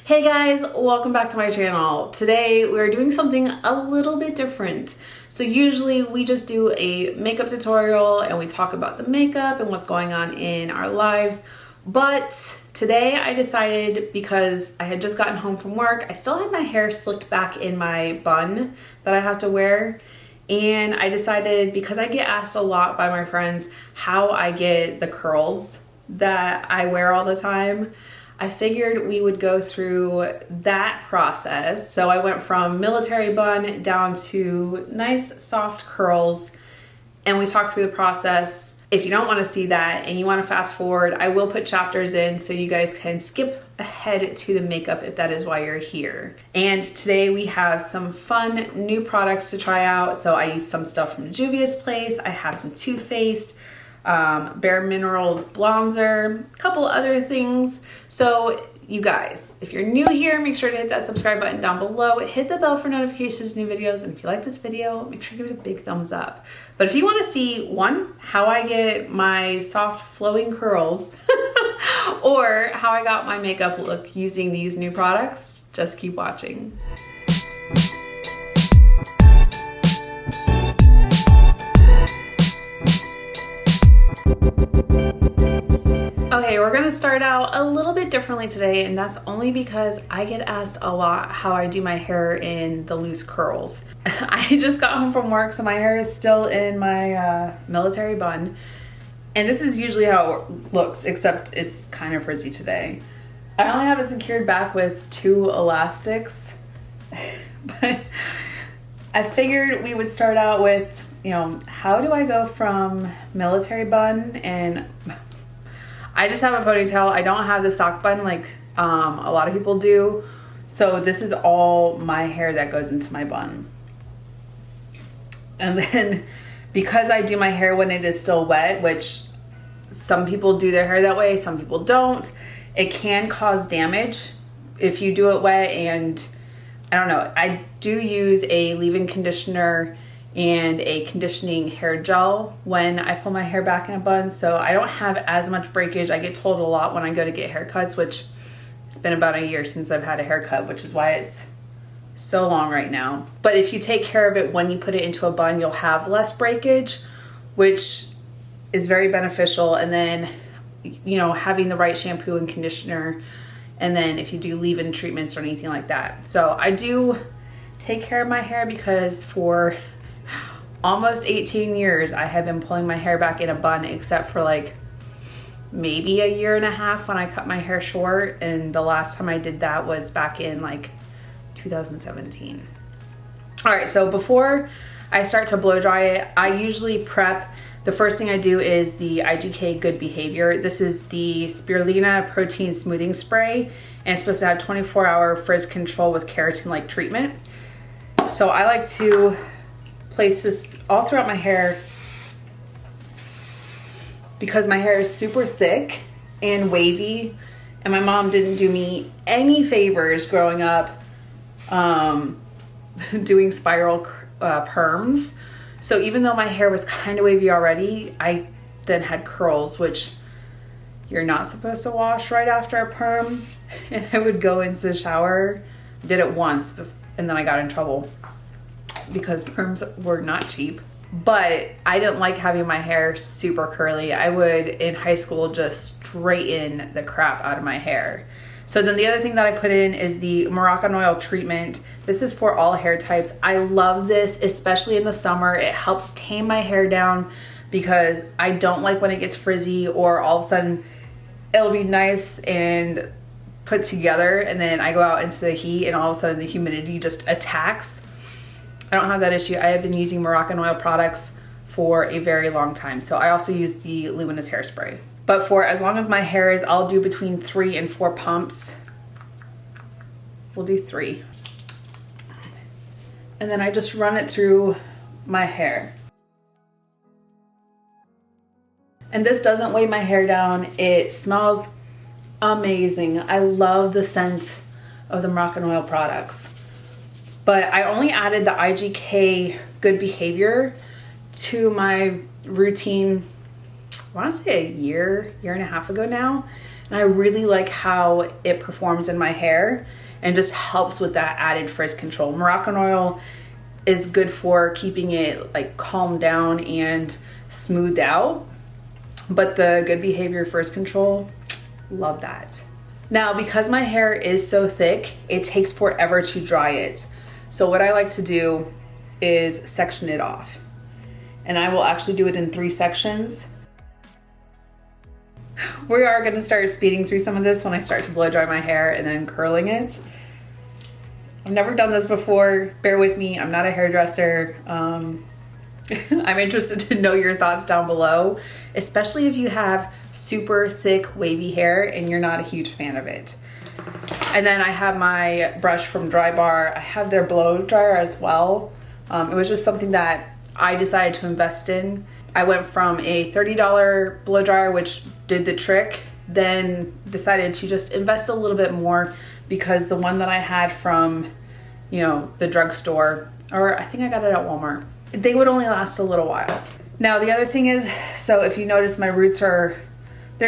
Hey guys, welcome back to my channel. Today we're doing something a little bit different. So usually we just do a makeup tutorial and we talk about the makeup and what's going on in our lives. But today I decided, because I had just gotten home from work, I still had my hair slicked back in my bun that I have to wear. And I decided, because I get asked a lot by my friends how I get the curls that I wear all the time, I figured we would go through that process. So I went from military bun down to nice soft curls, and we talked through the process. If you don't want to see that and you want to fast forward, I will put chapters in so you guys can skip ahead to the makeup if that is why you're here. And today we have some fun new products to try out. So I used some stuff from Juvia's Place. I have some Too Faced, Bare Minerals bronzer, a couple other things. So you guys, if you're new here, make sure to hit that subscribe button down below, hit the bell for notifications, new videos, and if you like this video, make sure to give it a big thumbs up. But if you want to see, one, how I get my soft flowing curls or how I got my makeup look using these new products, just keep watching. Okay, we're gonna start out a little bit differently today, and that's only because I get asked a lot how I do my hair in the loose curls. I just got home from work, so my hair is still in my military bun, and this is usually how it looks, except it's kind of frizzy today. I only have it secured back with 2 elastics, but I figured we would start out with, how do I go from military bun, and I just have a ponytail. I don't have the sock bun like a lot of people do. So this is all my hair that goes into my bun. And then because I do my hair when it is still wet, which some people do their hair that way, some people don't, it can cause damage if you do it wet. And I don't know, I do use a leave-in conditioner and a conditioning hair gel when I pull my hair back in a bun, so I don't have as much breakage. I get told a lot when I go to get haircuts, which it's been about a year since I've had a haircut, which is why it's so long right now. But if you take care of it when you put it into a bun, you'll have less breakage, which is very beneficial. And then, having the right shampoo and conditioner, and then if you do leave-in treatments or anything like that. So I do take care of my hair because for almost 18 years I have been pulling my hair back in a bun, except for like maybe a year and a half when I cut my hair short, and the last time I did that was back in like 2017. All right, so before I start to blow dry it, I usually prep. The first thing I do is the 𝐖𝐃 Good Behavior. This is the Spirulina Protein Smoothing Spray, and it's supposed to have 24-hour frizz control with keratin-like treatment. So I like to place this all throughout my hair because my hair is super thick and wavy, and my mom didn't do me any favors growing up doing spiral perms. So even though my hair was kind of wavy already, I then had curls, which you're not supposed to wash right after a perm. And I would go into the shower, did it once, and then I got in trouble because perms were not cheap. But I didn't like having my hair super curly. I would, in high school, just straighten the crap out of my hair. So then the other thing that I put in is the Moroccan oil treatment. This is for all hair types. I love this, especially in the summer. It helps tame my hair down because I don't like when it gets frizzy, or all of a sudden it'll be nice and put together, and then I go out into the heat and all of a sudden the humidity just attacks. I don't have that issue. I have been using Moroccan oil products for a very long time. So I also use the Luminous hairspray. But for as long as my hair is, I'll do between 3 and 4 pumps. We'll do 3. And then I just run it through my hair. And this doesn't weigh my hair down. It smells amazing. I love the scent of the Moroccan oil products. But I only added the 𝐖𝐃 Good Behavior to my routine, I want to say a year and a half ago now. And I really like how it performs in my hair and just helps with that added frizz control. Moroccan oil is good for keeping it like calmed down and smoothed out, but the Good Behavior Frizz Control, love that. Now, because my hair is so thick, it takes forever to dry it. So what I like to do is section it off. And I will actually do it in 3 sections. We are gonna start speeding through some of this when I start to blow dry my hair and then curling it. I've never done this before. Bear with me, I'm not a hairdresser. I'm interested to know your thoughts down below, especially if you have super thick wavy hair and you're not a huge fan of it. And then I have my brush from Dry Bar. I have their blow dryer as well. It was just something that I decided to invest in. I went from a $30 blow dryer, which did the trick, then decided to just invest a little bit more because the one that I had from, you know, the drugstore, or I think I got it at Walmart, they would only last a little while. Now the other thing is, so if you notice my roots they're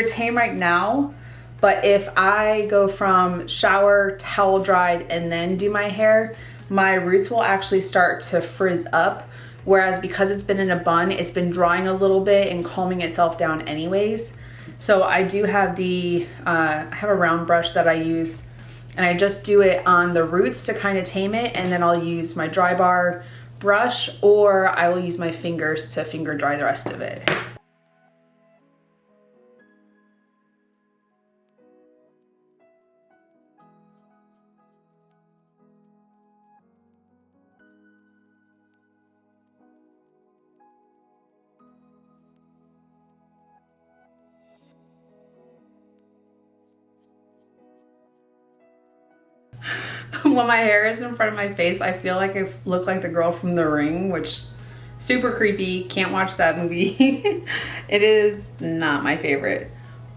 tame right now, but if I go from shower, towel dried, and then do my hair, my roots will actually start to frizz up. Whereas because it's been in a bun, it's been drying a little bit and calming itself down anyways. So I do have I have a round brush that I use, and I just do it on the roots to kind of tame it, and then I'll use my Dry Bar brush, or I will use my fingers to finger dry the rest of it. When my hair is in front of my face, I feel like I look like the girl from The Ring, which super creepy. Can't watch that movie. It is not my favorite,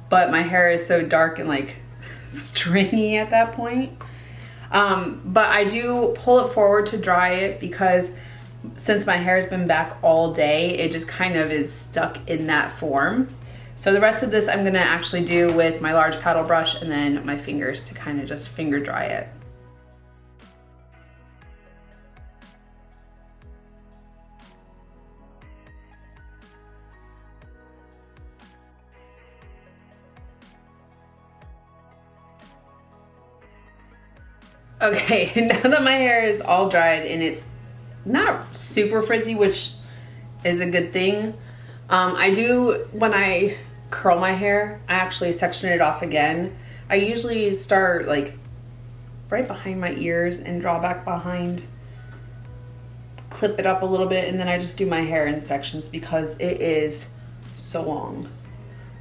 but my hair is so dark and like stringy at that point. But I do pull it forward to dry it because since my hair has been back all day, it just kind of is stuck in that form. So the rest of this I'm gonna actually do with my large paddle brush and then my fingers to kind of just finger dry it. Okay, now that my hair is all dried and it's not super frizzy, which is a good thing, I do, when I curl my hair, I actually section it off again. I usually start like right behind my ears and draw back behind, clip it up a little bit, and then I just do my hair in sections because it is so long.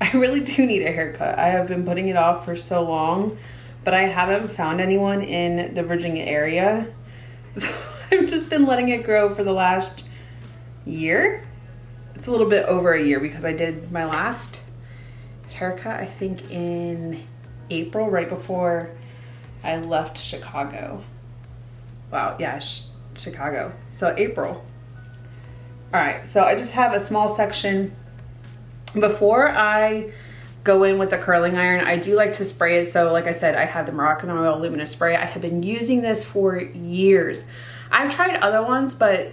I really do need a haircut. I have been putting it off for so long, but I haven't found anyone in the Virginia area. So I've just been letting it grow for the last year. It's a little bit over a year because I did my last haircut, I think in April, right before I left Chicago. Wow, yeah, Chicago. So April. All right, so I just have a small section. Before I go in with the curling iron, I do like to spray it. So like I said, I have the Moroccan Oil Luminous Spray. I have been using this for years. I've tried other ones, but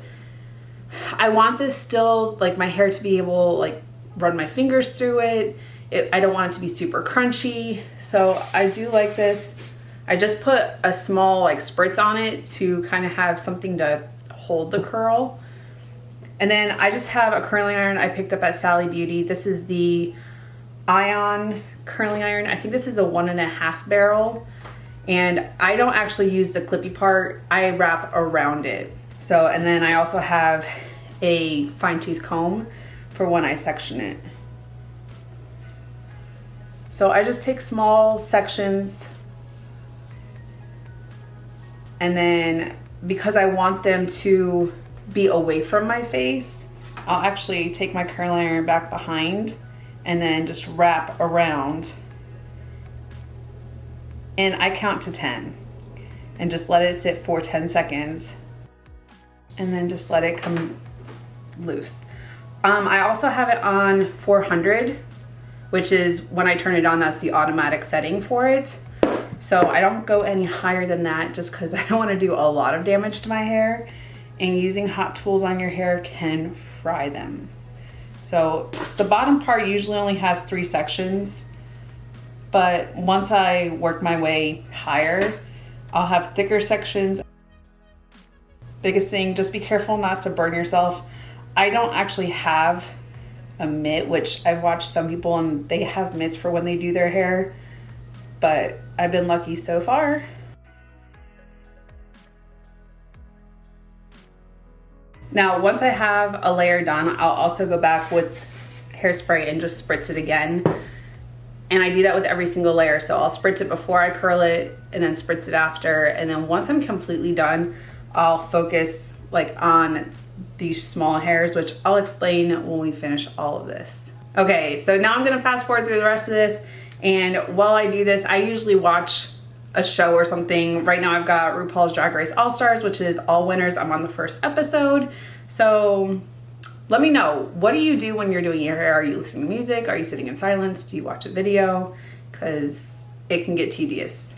I want this still, like my hair to be able like run my fingers through it. I don't want it to be super crunchy. So I do like this. I just put a small like spritz on it to kind of have something to hold the curl. And then I just have a curling iron I picked up at Sally Beauty. This is the Ion curling iron. I think this is a 1.5 barrel, and I don't actually use the clippy part. I wrap around it. So, and then I also have a fine tooth comb for when I section it. So I just take small sections, and then because I want them to be away from my face, I'll actually take my curling iron back behind and then just wrap around, and I count to 10 and just let it sit for 10 seconds and then just let it come loose. I also have it on 400 which is when I turn it on, that's the automatic setting for it. So I don't go any higher than that just because I don't want to do a lot of damage to my hair, and using hot tools on your hair can fry them. So the bottom part usually only has 3 sections, but once I work my way higher, I'll have thicker sections. Biggest thing, just be careful not to burn yourself. I don't actually have a mitt, which I've watched some people and they have mitts for when they do their hair, but I've been lucky so far. Now, once I have a layer done, I'll also go back with hairspray and just spritz it again. And I do that with every single layer. So I'll spritz it before I curl it and then spritz it after. And then once I'm completely done, I'll focus like on these small hairs, which I'll explain when we finish all of this. Okay, so now I'm gonna fast forward through the rest of this. And while I do this, I usually watch a show or something. Right now I've got RuPaul's Drag Race All-Stars, which is all winners. I'm on the first episode. So let me know, what do you do when you're doing your hair? Are you listening to music? Are you sitting in silence? Do you watch a video? Because it can get tedious.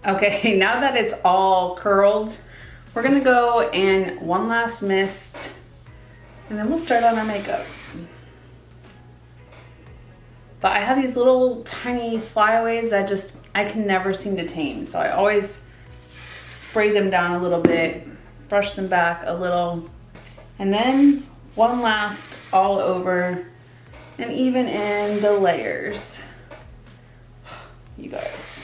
Okay, now that it's all curled, we're gonna go in one last mist and then we'll start on our makeup. But I have these little tiny flyaways that just, I can never seem to tame. So I always spray them down a little bit, brush them back a little, and then one last all over and even in the layers. You guys.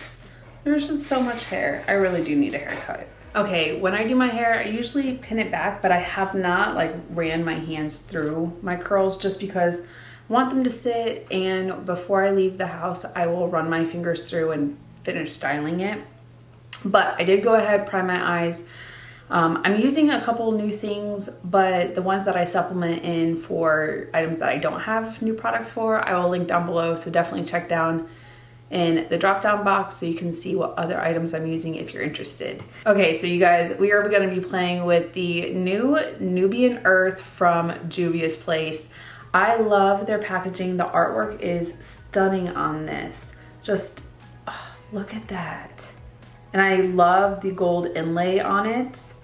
There's just so much hair. I really do need a haircut. Okay, when I do my hair, I usually pin it back, but I have not like ran my hands through my curls just because I want them to sit, and before I leave the house, I will run my fingers through and finish styling it. But I did go ahead, prime my eyes. I'm using a couple new things, but the ones that I supplement in for items that I don't have new products for, I will link down below, so definitely check down in the drop down box so you can see what other items I'm using if you're interested. Okay, so you guys, we are going to be playing with the new Nubian Earth from Juvia's Place. I love their packaging. The artwork is stunning on this. Just look at that. And I love the gold inlay on it.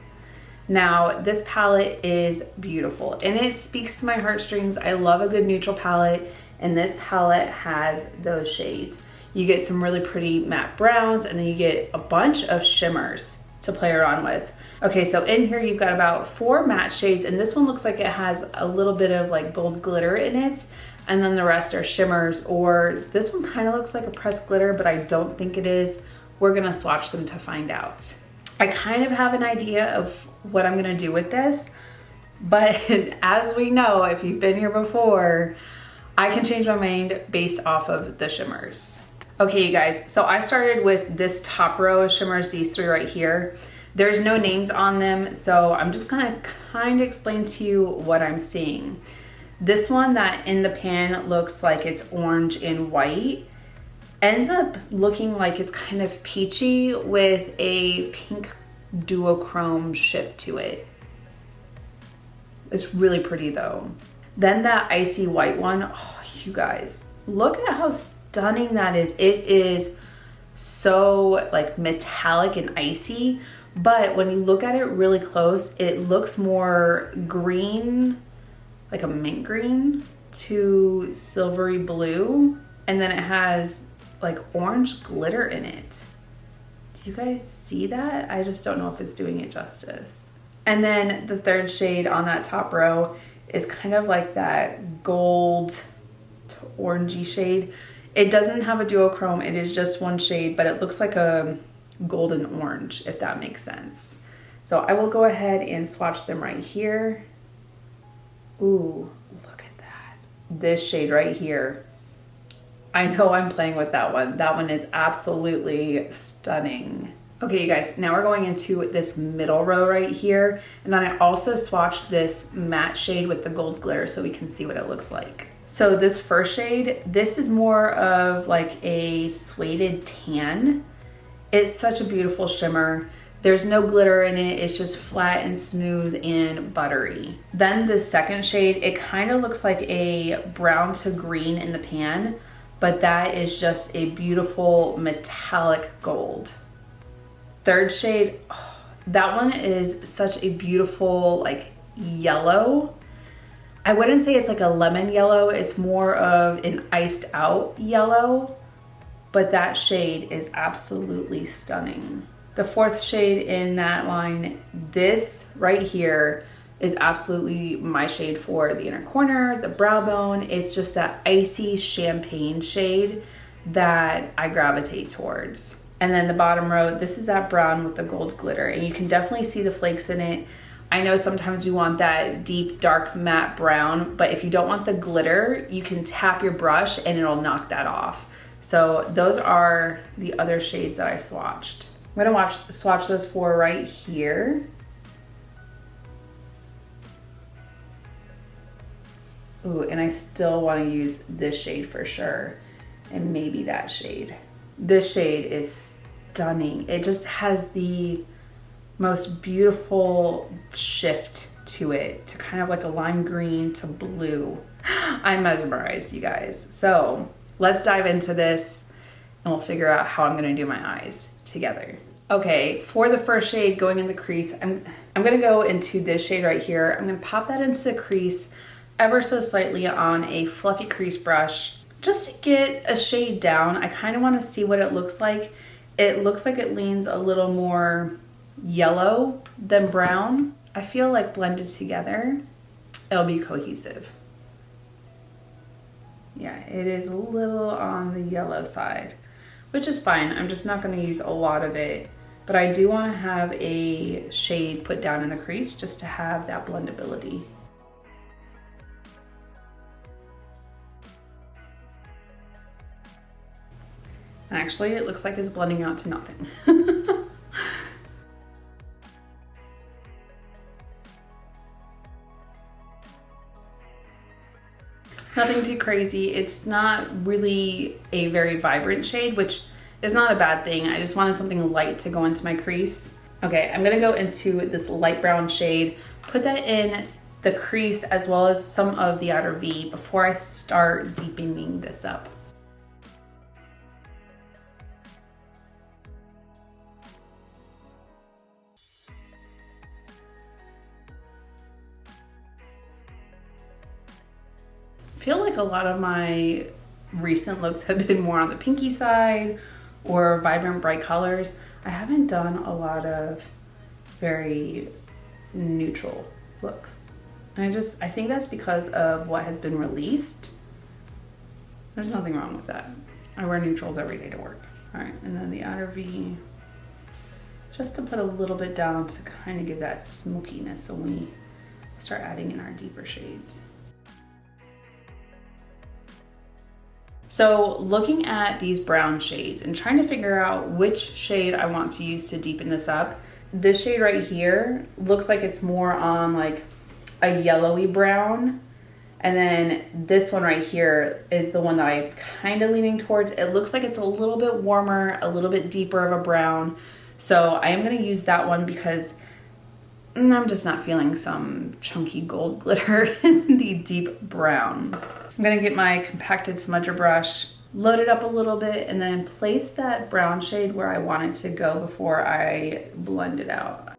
Now, this palette is beautiful and it speaks to my heartstrings. I love a good neutral palette, and this palette has those shades. You get some really pretty matte browns, and then you get a bunch of shimmers to play around with. Okay, so in here you've got about 4 matte shades, and this one looks like it has a little bit of like gold glitter in it, and then the rest are shimmers, or this one kind of looks like a pressed glitter, but I don't think it is. We're gonna swatch them to find out. I kind of have an idea of what I'm gonna do with this, but as we know, if you've been here before, I can change my mind based off of the shimmers. Okay, you guys, so I started with this top row of shimmers, these 3 right here. There's no names on them, so I'm just gonna kind of explain to you what I'm seeing. This one that in the pan looks like it's orange and white ends up looking like it's kind of peachy with a pink duochrome shift to it. It's really pretty though. Then that icy white one, oh, you guys, look at how stunning that is. It is so like metallic and icy, But when you look at it really close, it looks more green, like a mint green to silvery blue. And then it has like orange glitter in it. Do you guys see that? I just don't know if it's doing it justice. And then the third shade on that top row is kind of like that gold to orangey shade. It doesn't have a duochrome, it is just one shade, but it looks like a golden orange, if that makes sense. So I will go ahead and swatch them right here. Ooh, look at that. This shade right here. I know I'm playing with that one. That one is absolutely stunning. Okay, you guys, now we're going into this middle row right here. And then I also swatched this matte shade with the gold glitter so we can see what it looks like. So this first shade, this is more of like a suede tan. It's such a beautiful shimmer. There's no glitter in it. It's just flat and smooth and buttery. Then the second shade, it kind of looks like a brown to green in the pan, but that is just a beautiful metallic gold. Third shade, oh, that one is such a beautiful like yellow. I wouldn't say it's like a lemon yellow. It's more of an iced out yellow, but that shade is absolutely stunning. The fourth shade in that line, this right here, is absolutely my shade for the inner corner, the brow bone. It's just that icy champagne shade that I gravitate towards. And then the bottom row, this is that brown with the gold glitter, and you can definitely see the flakes in it. I know sometimes we want that deep, dark, matte brown, but if you don't want the glitter, you can tap your brush and it'll knock that off. So those are the other shades that I swatched. I'm gonna swatch those four right here. Ooh, and I still wanna use this shade for sure, and maybe that shade. This shade is stunning. It just has the most beautiful shift to it, to kind of like a lime green to blue. I'm mesmerized, you guys. So let's dive into this and we'll figure out how I'm gonna do my eyes together. Okay, for the first shade going in the crease, I'm gonna go into this shade right here. I'm gonna pop that into the crease ever so slightly on a fluffy crease brush just to get a shade down. I kind of want to see what it looks like. It looks like it leans a little more yellow than brown. I feel like blended together, it'll be cohesive. Yeah, it is a little on the yellow side, which is fine. I'm just not going to use a lot of it, but I do want to have a shade put down in the crease just to have that blendability. Actually, it looks like it's blending out to nothing. Nothing too crazy. It's not really a very vibrant shade, which is not a bad thing. I just wanted something light to go into my crease. Okay, I'm gonna go into this light brown shade, put that in the crease as well as some of the outer V before I start deepening this up. I feel like a lot of my recent looks have been more on the pinky side or vibrant bright colors. I haven't done a lot of very neutral looks. I think that's because of what has been released. There's nothing wrong with that. I wear neutrals every day to work. All right, and then the outer V, just to put a little bit down to kind of give that smokiness when we start adding in our deeper shades. So looking at these brown shades and trying to figure out which shade I want to use to deepen this up, this shade right here looks like it's more on like a yellowy brown. And then this one right here is the one that I'm kind of leaning towards. It looks like it's a little bit warmer, a little bit deeper of a brown. So I am gonna use that one because I'm just not feeling some chunky gold glitter in the deep brown. I'm gonna get my compacted smudger brush load it up a little bit, and then place that brown shade where I want it to go before I blend it out.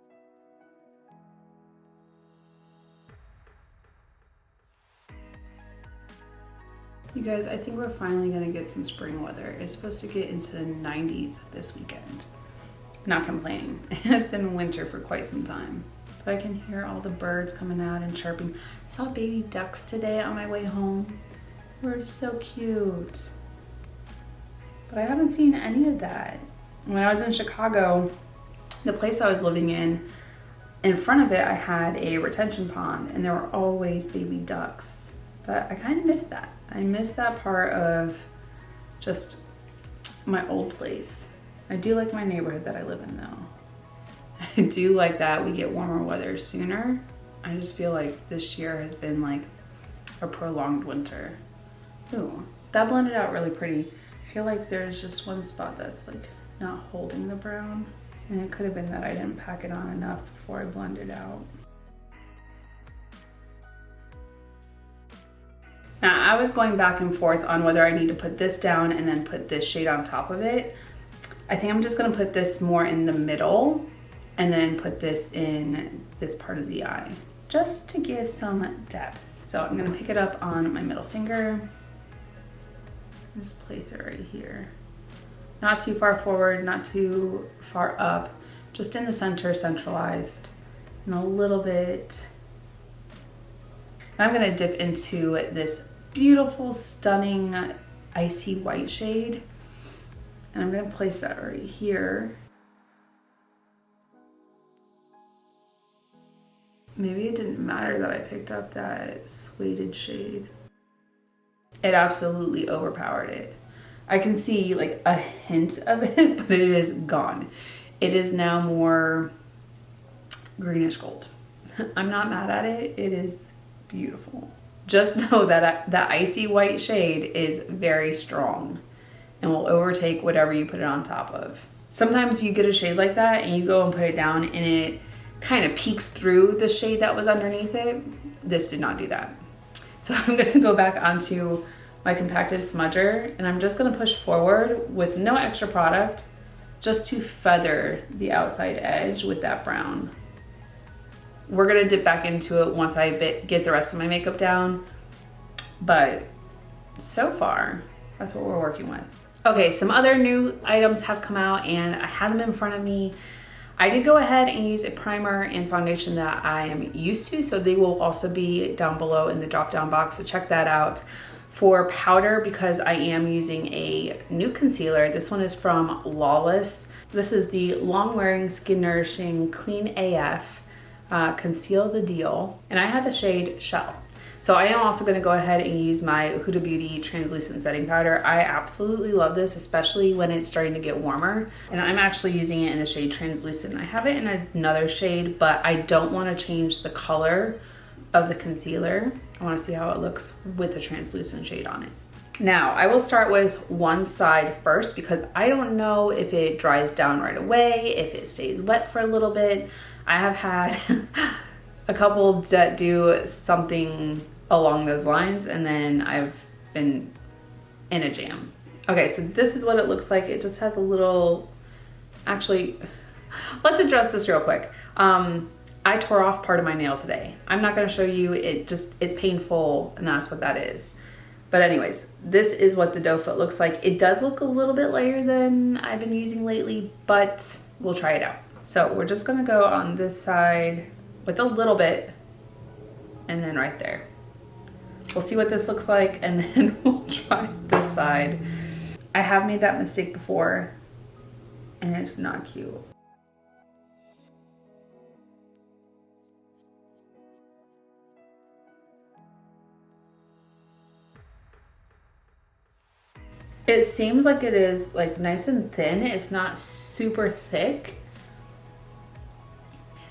You guys, I think we're finally gonna get some spring weather. It's supposed to get into the 90s this weekend. Not complaining. It's been winter for quite some time. But I can hear all the birds coming out and chirping. I saw baby ducks today on my way home. They were so cute. But I haven't seen any of that. When I was in Chicago, the place I was living in front of it, I had a retention pond and there were always baby ducks. But I kind of miss that. I miss that part of just my old place. I do like my neighborhood that I live in though. I do like that we get warmer weather sooner. I just feel like this year has been like a prolonged winter. Ooh, that blended out really pretty. I feel like there's just one spot that's like not holding the brown, and it could have been that I didn't pack it on enough before I blended out. Now, I was going back and forth on whether I need to put this down and then put this shade on top of it. I think I'm just gonna put this more in the middle and then put this in this part of the eye, just to give some depth. So I'm gonna pick it up on my middle finger, just place it right here. Not too far forward, not too far up, just in the center, centralized, and a little bit. I'm gonna dip into this beautiful, stunning, icy white shade. And I'm gonna place that right here. Maybe it didn't matter that I picked up that suede shade. It absolutely overpowered it. I can see like a hint of it, but it is gone. It is now more greenish gold. I'm not mad at it. It is beautiful. Just know that that icy white shade is very strong and will overtake whatever you put it on top of. Sometimes you get a shade like that and you go and put it down and it kind of peeks through the shade that was underneath it. This did not do that. So I'm gonna go back onto my compacted smudger and I'm just gonna push forward with no extra product, just to feather the outside edge with that brown. We're gonna dip back into it once I get the rest of my makeup down, but so far, that's what we're working with. Okay, some other new items have come out and I have them in front of me. I did go ahead and use a primer and foundation that I am used to, so they will also be down below in the drop down box, so check that out. For powder, because I am using a new concealer, this one is from Lawless. This is the Long Wearing Skin Nourishing Clean AF Conceal the Deal, and I have the shade Shell. So I am also going to go ahead and use my Huda Beauty translucent setting powder. I absolutely love this, especially when it's starting to get warmer, and I'm actually using it in the shade translucent. I have it in another shade, but I don't want to change the color of the concealer. I want to see how it looks with the translucent shade on it. Now, I will start with one side first because I don't know if it dries down right away, if it stays wet for a little bit. I have had a couple that do something along those lines, and then I've been in a jam. Okay, so this is what it looks like. It just has a little, actually, let's address this real quick. I tore off part of my nail today. I'm not gonna show you, it's painful, and that's what that is. But anyways, this is what the doe foot looks like. It does look a little bit lighter than I've been using lately, but we'll try it out. So we're just gonna go on this side with a little bit, and then right there. We'll see what this looks like, and then we'll try this side. I have made that mistake before, and it's not cute. It seems like it is like nice and thin. It's not super thick.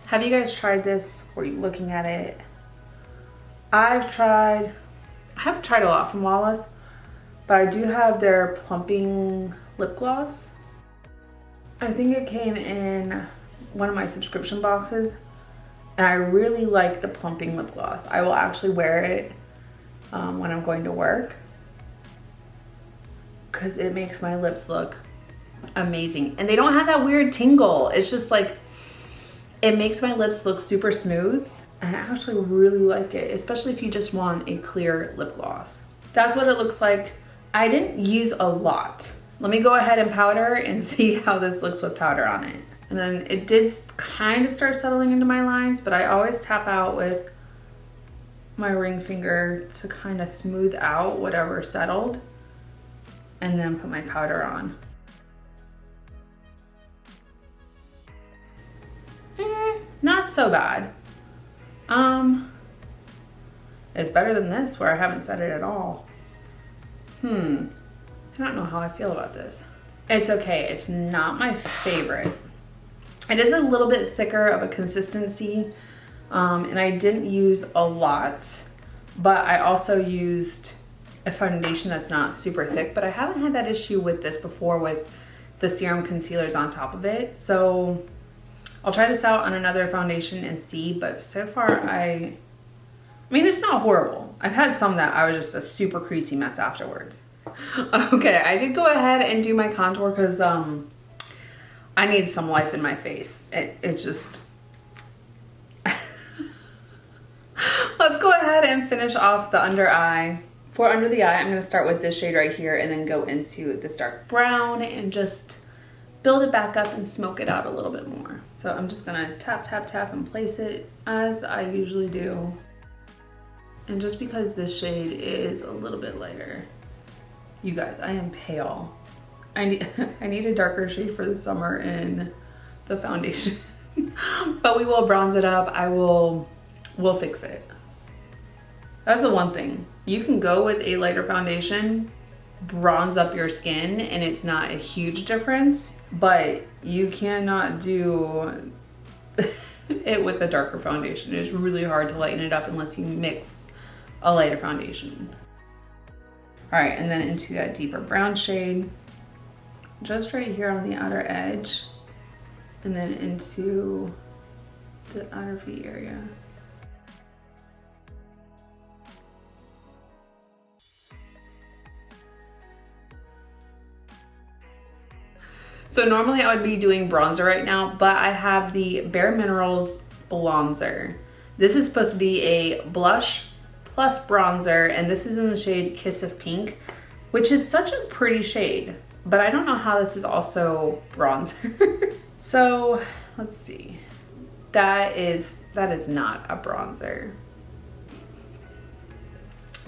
Have you guys tried this? Were you looking at it? I haven't tried a lot from Lawless, but I do have their plumping lip gloss. I think it came in one of my subscription boxes, and I really like the plumping lip gloss. I will actually wear it when I'm going to work. because it makes my lips look amazing. And they don't have that weird tingle. It's just like, it makes my lips look super smooth. And I actually really like it, especially if you just want a clear lip gloss. That's what it looks like. I didn't use a lot. Let me go ahead and powder and see how this looks with powder on it. And then it did kind of start settling into my lines, but I always tap out with my ring finger to kind of smooth out whatever settled, and then put my powder on. Not so bad. It's better than this where I haven't set it at all. I don't know how I feel about this. It's okay, it's not my favorite. It is a little bit thicker of a consistency, and I didn't use a lot, but I also used a foundation that's not super thick, but I haven't had that issue with this before with the serum concealers on top of it. So I'll try this out on another foundation and see, but so far I mean, it's not horrible. I've had some that I was just a super creasy mess afterwards. Okay, I did go ahead and do my contour because I need some life in my face. It just... Let's go ahead and finish off the under eye. For under the eye, I'm going to start with this shade right here and then go into this dark brown and just build it back up and smoke it out a little bit more. So I'm just going to tap, tap, tap and place it as I usually do. And just because this shade is a little bit lighter, you guys, I am pale. I need a darker shade for the summer in the foundation. But we will bronze it up. We'll fix it. That's the one thing. You can go with a lighter foundation, bronze up your skin, and it's not a huge difference, but you cannot do it with a darker foundation. It's really hard to lighten it up unless you mix a lighter foundation. All right, and then into that deeper brown shade, just right here on the outer edge, and then into the outer V area. So normally I would be doing bronzer right now, but I have the Bare Minerals Bronzer. This is supposed to be a blush plus bronzer, and this is in the shade Kiss of Pink, which is such a pretty shade, but I don't know how this is also bronzer. So let's see. That is not a bronzer.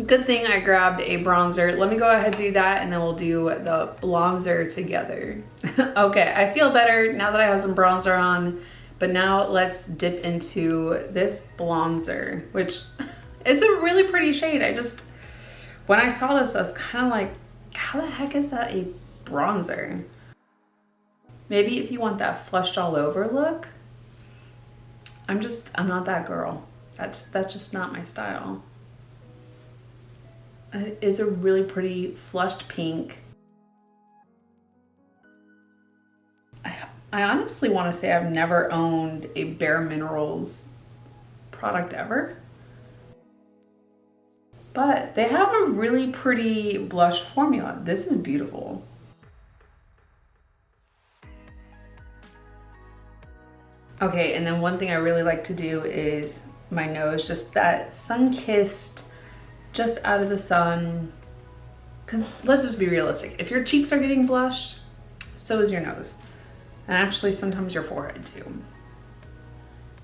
Good thing I grabbed a bronzer. Let me go ahead and do that, and then we'll do the bronzer together. Okay, I feel better now that I have some bronzer on, but now let's dip into this bronzer, which it's a really pretty shade. When I saw this, I was kind of like, how the heck is that a bronzer? Maybe if you want that flushed all over look. I'm not that girl. That's just not my style. It is a really pretty flushed pink. I honestly want to say I've never owned a Bare Minerals product ever. But they have a really pretty blush formula. This is beautiful. Okay, and then one thing I really like to do is my nose, just that sun-kissed, just out of the sun. Because let's just be realistic. If your cheeks are getting blushed, so is your nose. And actually sometimes your forehead too.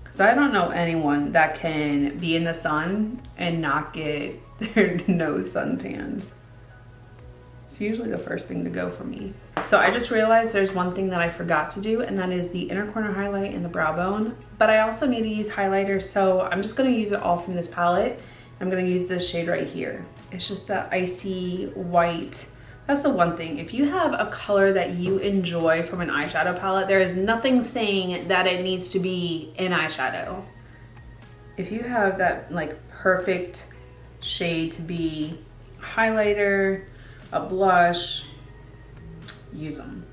Because I don't know anyone that can be in the sun and not get their nose suntanned. It's usually the first thing to go for me. So I just realized there's one thing that I forgot to do, and that is the inner corner highlight and the brow bone. But I also need to use highlighter, so I'm just gonna use it all from this palette. I'm gonna use this shade right here. It's just that icy white. That's the one thing. If you have a color that you enjoy from an eyeshadow palette, there is nothing saying that it needs to be an eyeshadow. If you have that like perfect shade to be a highlighter, a blush, use them.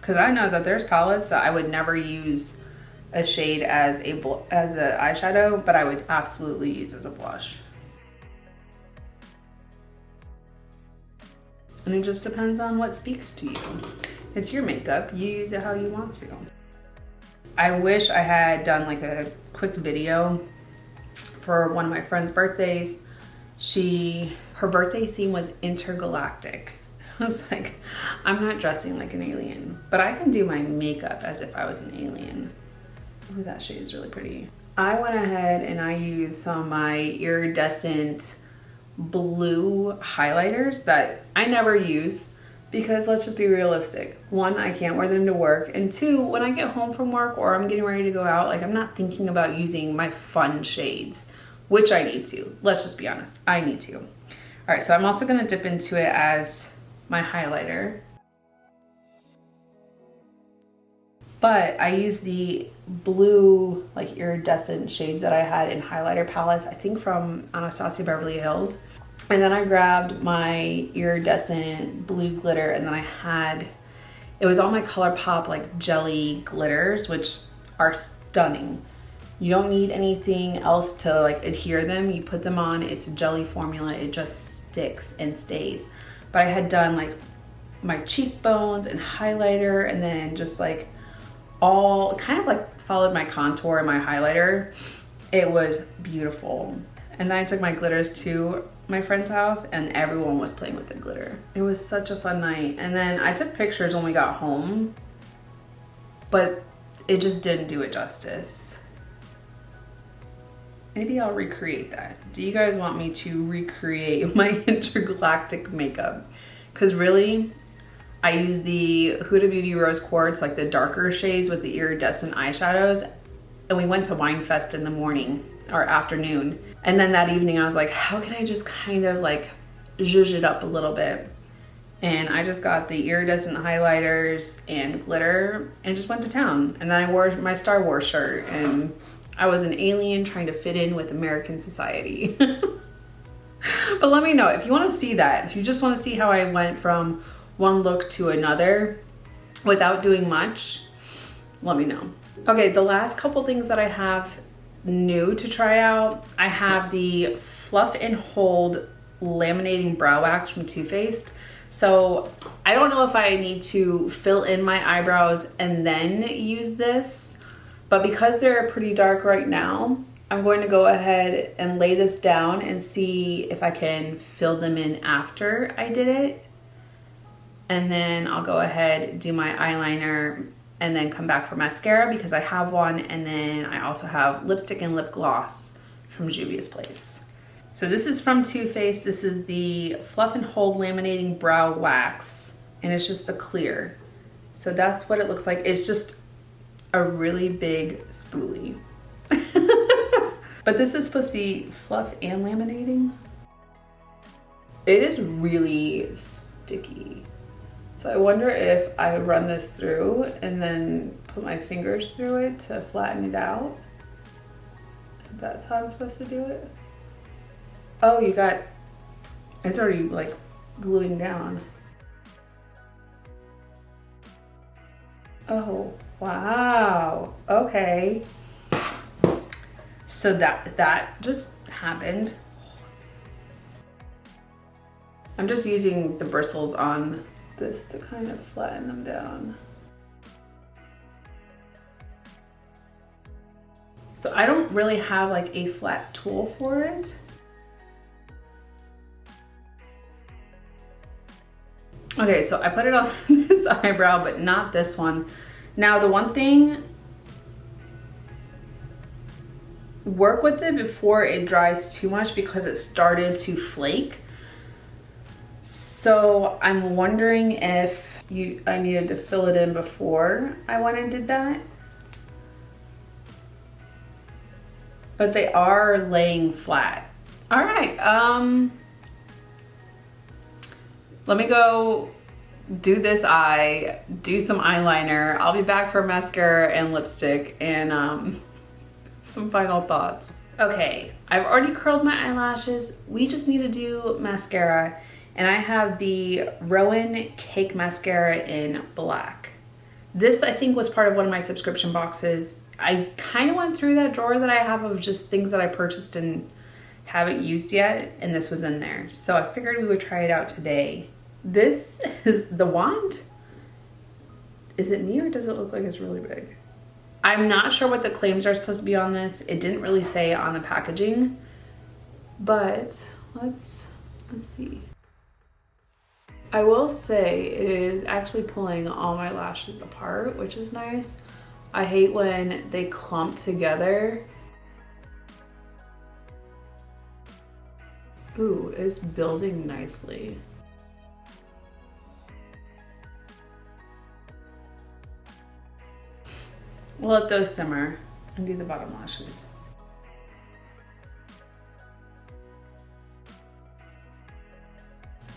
Because I know that there's palettes that I would never use a shade as an eyeshadow, but I would absolutely use as a blush. And it just depends on what speaks to you. It's your makeup, you use it how you want to. I wish I had done like a quick video for one of my friend's birthdays. Her birthday theme was intergalactic. I was like, I'm not dressing like an alien, but I can do my makeup as if I was an alien. Ooh, that shade is really pretty. I went ahead and I used some of my iridescent blue highlighters that I never use because let's just be realistic. One, I can't wear them to work. And two, when I get home from work or I'm getting ready to go out, like I'm not thinking about using my fun shades, which I need to. Let's just be honest, I need to. All right, so I'm also gonna dip into it as my highlighter. But I use the blue, like iridescent shades that I had in highlighter palettes, I think from Anastasia Beverly Hills. And then I grabbed my iridescent blue glitter and then it was all my ColourPop like jelly glitters, which are stunning. You don't need anything else to like adhere them. You put them on, it's a jelly formula, it just sticks and stays. But I had done like my cheekbones and highlighter and then just like all kind of like followed my contour and my highlighter. It was beautiful. And then I took my glitters to my friend's house and everyone was playing with the glitter. It was such a fun night. And then I took pictures when we got home, but it just didn't do it justice. Maybe I'll recreate that. Do you guys want me to recreate my intergalactic makeup? Because really, I use the Huda Beauty Rose Quartz, like the darker shades with the iridescent eyeshadows. And we went to Wine Fest in the morning or afternoon. And then that evening I was like, how can I just kind of like zhuzh it up a little bit? And I just got the iridescent highlighters and glitter and just went to town. And then I wore my Star Wars shirt and I was an alien trying to fit in with American society. But let me know if you want to see that. If you just want to see how I went from one look to another without doing much, let me know. Okay, the last couple things that I have new to try out, I have the Fluff and Hold Laminating Brow Wax from Too Faced. So I don't know if I need to fill in my eyebrows and then use this, but because they're pretty dark right now, I'm going to go ahead and lay this down and see if I can fill them in after I did it. And then I'll go ahead, do my eyeliner, and then come back for mascara because I have one. And then I also have lipstick and lip gloss from Juvia's Place. So this is from Too Faced. This is the Fluff and Hold Laminating Brow Wax. And it's just a clear. So that's what it looks like. It's just a really big spoolie. But this is supposed to be fluff and laminating. It is really sticky. So I wonder if I run this through and then put my fingers through it to flatten it out. If that's how I'm supposed to do it. Oh, it's already like gluing down. Oh, wow. Okay. So that just happened. I'm just using the bristles on this to kind of flatten them down. So I don't really have like a flat tool for it. Okay, so I put it on this eyebrow, but not this one. Now the one thing, work with it before it dries too much because it started to flake. So I'm wondering if I needed to fill it in before I went and did that. But they are laying flat. All right, let me go do this eye, do some eyeliner. I'll be back for mascara and lipstick and some final thoughts. Okay, I've already curled my eyelashes. We just need to do mascara. And I have the Rowan Cake Mascara in black. This, I think, was part of one of my subscription boxes. I kind of went through that drawer that I have of just things that I purchased and haven't used yet, and this was in there. So I figured we would try it out today. This is the wand. Is it me or does it look like it's really big? I'm not sure what the claims are supposed to be on this. It didn't really say on the packaging, but let's see. I will say it is actually pulling all my lashes apart, which is nice. I hate when they clump together. Ooh, it's building nicely. We'll let those simmer and do the bottom lashes.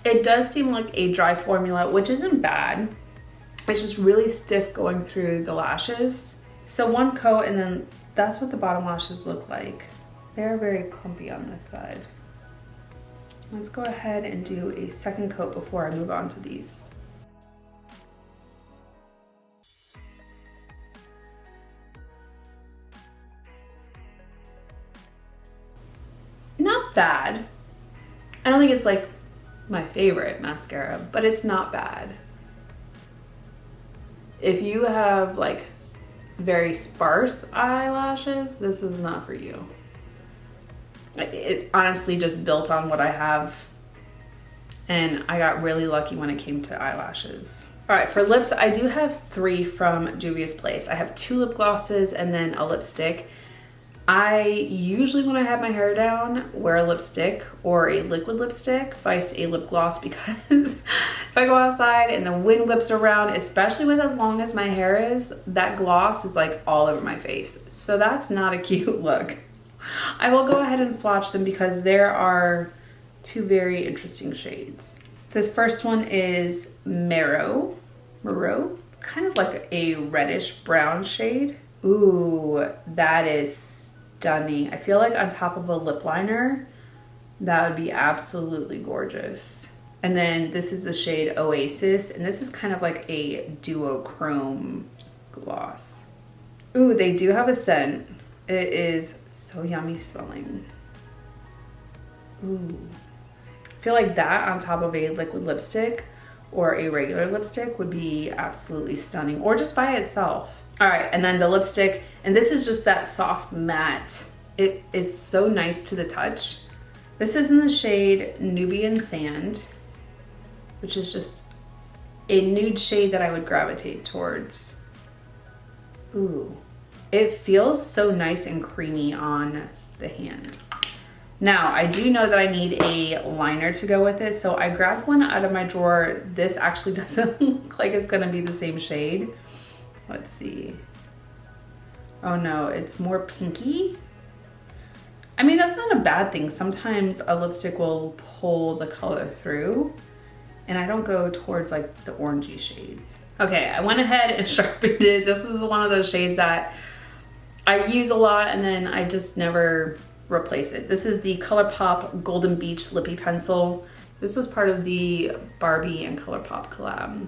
It does seem like a dry formula, which isn't bad. It's just really stiff going through the lashes. So one coat and then that's what the bottom lashes look like. They're very clumpy on this side. Let's go ahead and do a second coat before I move on to these. Not bad. I don't think it's like my favorite mascara, but it's not bad. If you have like very sparse eyelashes, this is not for you. It honestly just built on what I have, and I got really lucky when it came to eyelashes. All right, for lips, I do have 3 from Juvia's Place. I have 2 lip glosses and then a lipstick. I usually, when I have my hair down, wear a lipstick or a liquid lipstick, vice a lip gloss, because if I go outside and the wind whips around, especially with as long as my hair is, that gloss is like all over my face. So that's not a cute look. I will go ahead and swatch them because there are 2 very interesting shades. This first one is Marrow, kind of like a reddish brown shade. Ooh, that is stunning. I feel like on top of a lip liner, that would be absolutely gorgeous. And then this is the shade Oasis, and this is kind of like a duochrome gloss. Ooh, they do have a scent. It is so yummy smelling. Ooh. I feel like that on top of a liquid lipstick or a regular lipstick would be absolutely stunning, or just by itself. All right, and then the lipstick, and this is just that soft matte. It's so nice to the touch. This is in the shade Nubian Sand, which is just a nude shade that I would gravitate towards. Ooh, it feels so nice and creamy on the hand. Now, I do know that I need a liner to go with it, so I grabbed one out of my drawer. This actually doesn't look like it's gonna be the same shade. Let's see. Oh no, it's more pinky. I mean, that's not a bad thing. Sometimes a lipstick will pull the color through, and I don't go towards like the orangey shades. Okay, I went ahead and sharpened it. This is one of those shades that I use a lot and then I just never replace it. This is the ColourPop Golden Beach Lippy Pencil. This was part of the Barbie and ColourPop collab.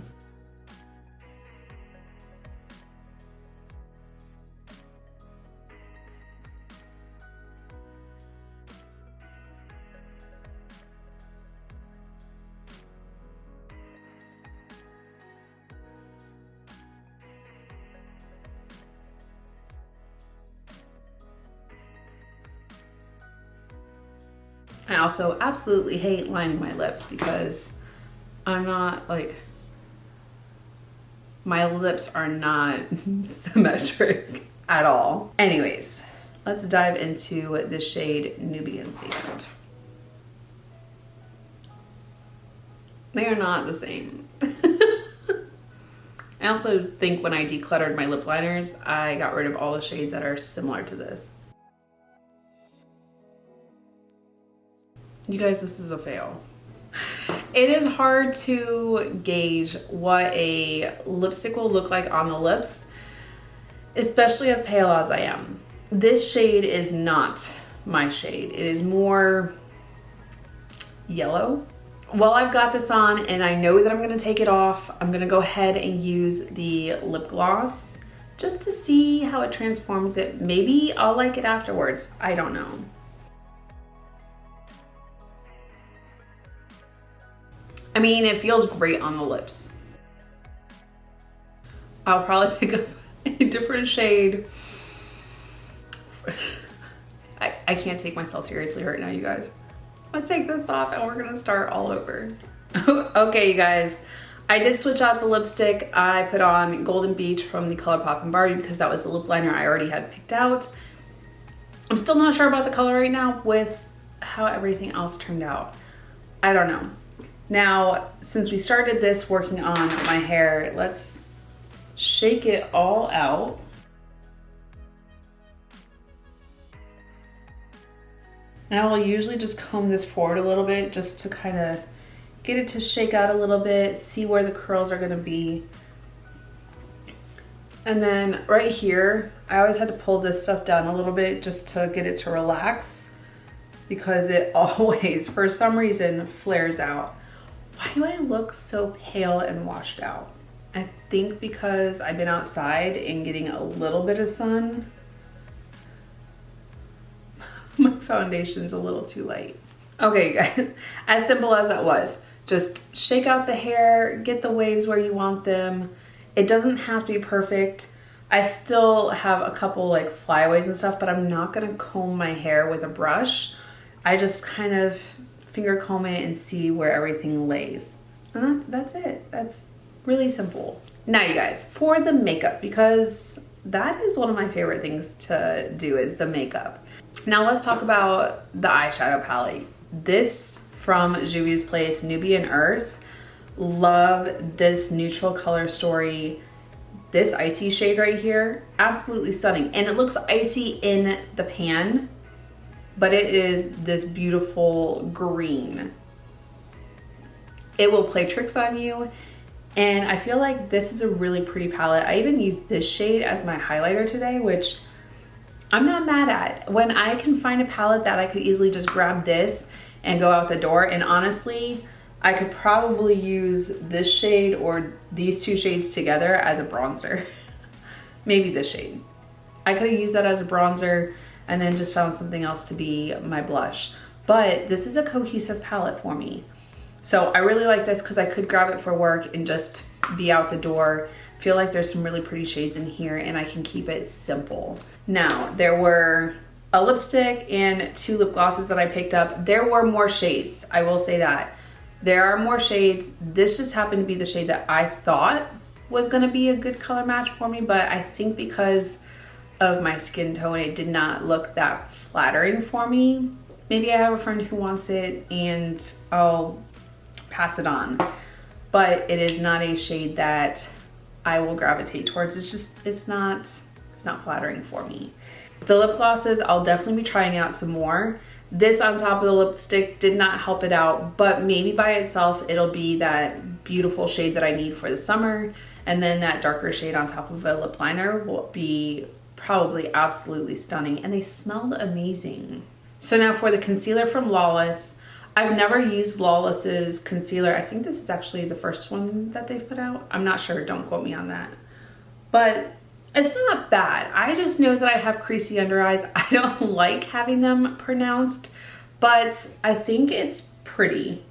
I also absolutely hate lining my lips because I'm not like, my lips are not symmetric at all. Anyways, let's dive into the shade Nubian Sand. They are not the same. I also think when I decluttered my lip liners, I got rid of all the shades that are similar to this. You guys, this is a fail. It is hard to gauge what a lipstick will look like on the lips, especially as pale as I am. This shade is not my shade. It is more yellow. While I've got this on and I know that I'm gonna take it off, I'm gonna go ahead and use the lip gloss just to see how it transforms it. Maybe I'll like it afterwards, I don't know. I mean, it feels great on the lips. I'll probably pick up a different shade. I can't take myself seriously right now, you guys. Let's take this off and we're gonna start all over. Okay, you guys, I did switch out the lipstick. I put on Golden Beach from the ColourPop and Barbie because that was the lip liner I already had picked out. I'm still not sure about the color right now with how everything else turned out. I don't know. Now, since we started this working on my hair, let's shake it all out. Now I'll usually just comb this forward a little bit just to kind of get it to shake out a little bit, see where the curls are gonna be. And then right here, I always had to pull this stuff down a little bit just to get it to relax because it always, for some reason, flares out. Why do I look so pale and washed out? I think because I've been outside and getting a little bit of sun. My foundation's a little too light. Okay, you guys, as simple as that was, just shake out the hair, get the waves where you want them. It doesn't have to be perfect. I still have a couple like flyaways and stuff, but I'm not gonna comb my hair with a brush. I just kind of finger comb it and see where everything lays. And that's it. That's really simple. Now you guys, for the makeup, because that is one of my favorite things to do is the makeup. Now let's talk about the eyeshadow palette. This from Juvia's Place, Nubian Earth. Love this neutral color story. This icy shade right here, absolutely stunning. And it looks icy in the pan, but it is this beautiful green. It will play tricks on you. And I feel like this is a really pretty palette. I even used this shade as my highlighter today, which I'm not mad at. When I can find a palette that I could easily just grab this and go out the door, and honestly, I could probably use this shade or these two shades together as a bronzer. Maybe this shade. I could have used that as a bronzer and then just found something else to be my blush. But this is a cohesive palette for me. So I really like this because I could grab it for work and just be out the door. Feel like there's some really pretty shades in here and I can keep it simple. Now, there were a lipstick and 2 lip glosses that I picked up. There were more shades, I will say that. There are more shades. This just happened to be the shade that I thought was gonna be a good color match for me, but I think because of my skin tone, it did not look that flattering for me. Maybe I have a friend who wants it and I'll pass it on. But it is not a shade that I will gravitate towards. It's not flattering for me. The lip glosses, I'll definitely be trying out some more. This on top of the lipstick did not help it out, but maybe by itself, it'll be that beautiful shade that I need for the summer. And then that darker shade on top of a lip liner will be probably absolutely stunning. And they smelled amazing. So now for the concealer from Lawless. I've never used Lawless's concealer. I think this is actually the first one that they've put out. I'm not sure, don't quote me on that. But it's not bad. I just know that I have creasy under eyes. I don't like having them pronounced, but I think it's pretty.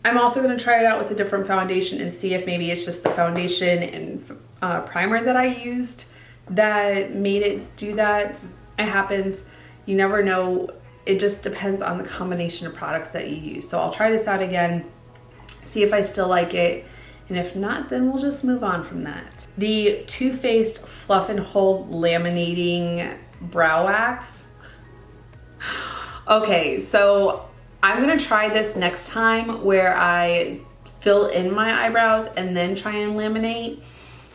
I'm also gonna try it out with a different foundation and see if maybe it's just the foundation and primer that I used that made it do that. It happens, you never know. It just depends on the combination of products that you use. So I'll try this out again, see if I still like it. And if not, then we'll just move on from that. The Too Faced Fluff and Hold Laminating Brow Wax. Okay, so I'm gonna try this next time where I fill in my eyebrows and then try and laminate.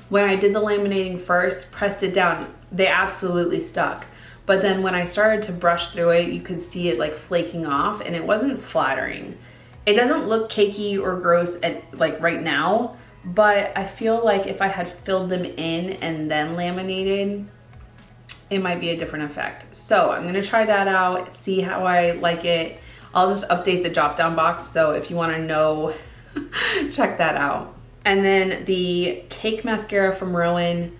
When I did the laminating first, pressed it down, they absolutely stuck. But then when I started to brush through it, you could see it like flaking off and it wasn't flattering. It doesn't look cakey or gross like right now, but I feel like if I had filled them in and then laminated, it might be a different effect. So I'm gonna try that out, see how I like it. I'll just update the drop down box, so if you wanna know, check that out. And then the Cake Mascara from Rowan.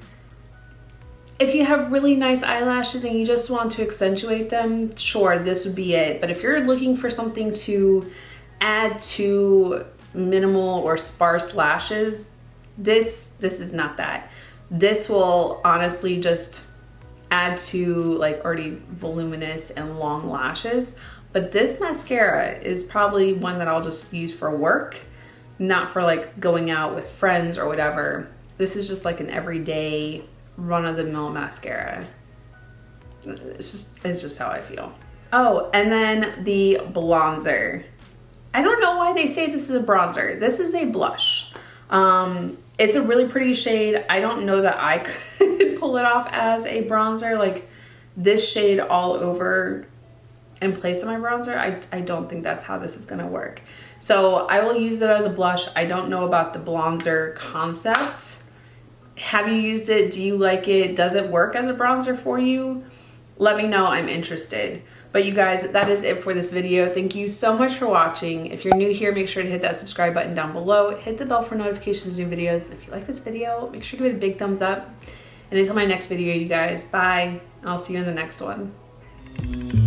If you have really nice eyelashes and you just want to accentuate them, sure, this would be it. But if you're looking for something to add to minimal or sparse lashes, this is not that. This will honestly just add to like already voluminous and long lashes. But this mascara is probably one that I'll just use for work, not for like going out with friends or whatever. This is just like an everyday run-of-the-mill mascara. It's just how I feel. Oh, and then the bronzer. I don't know why they say this is a bronzer. This is a blush. It's a really pretty shade. I don't know that I could pull it off as a bronzer. Like this shade all over in place of my bronzer, I don't think that's how this is gonna work. So I will use it as a blush. I don't know about the bronzer concept. Have you used it? Do you like it? Does it work as a bronzer for you? Let me know, I'm interested. But you guys, that is it for this video. Thank you so much for watching. If you're new here, make sure to hit that subscribe button down below. Hit the bell for notifications of new videos. And if you like this video, make sure to give it a big thumbs up. And until my next video, you guys, bye. I'll see you in the next one.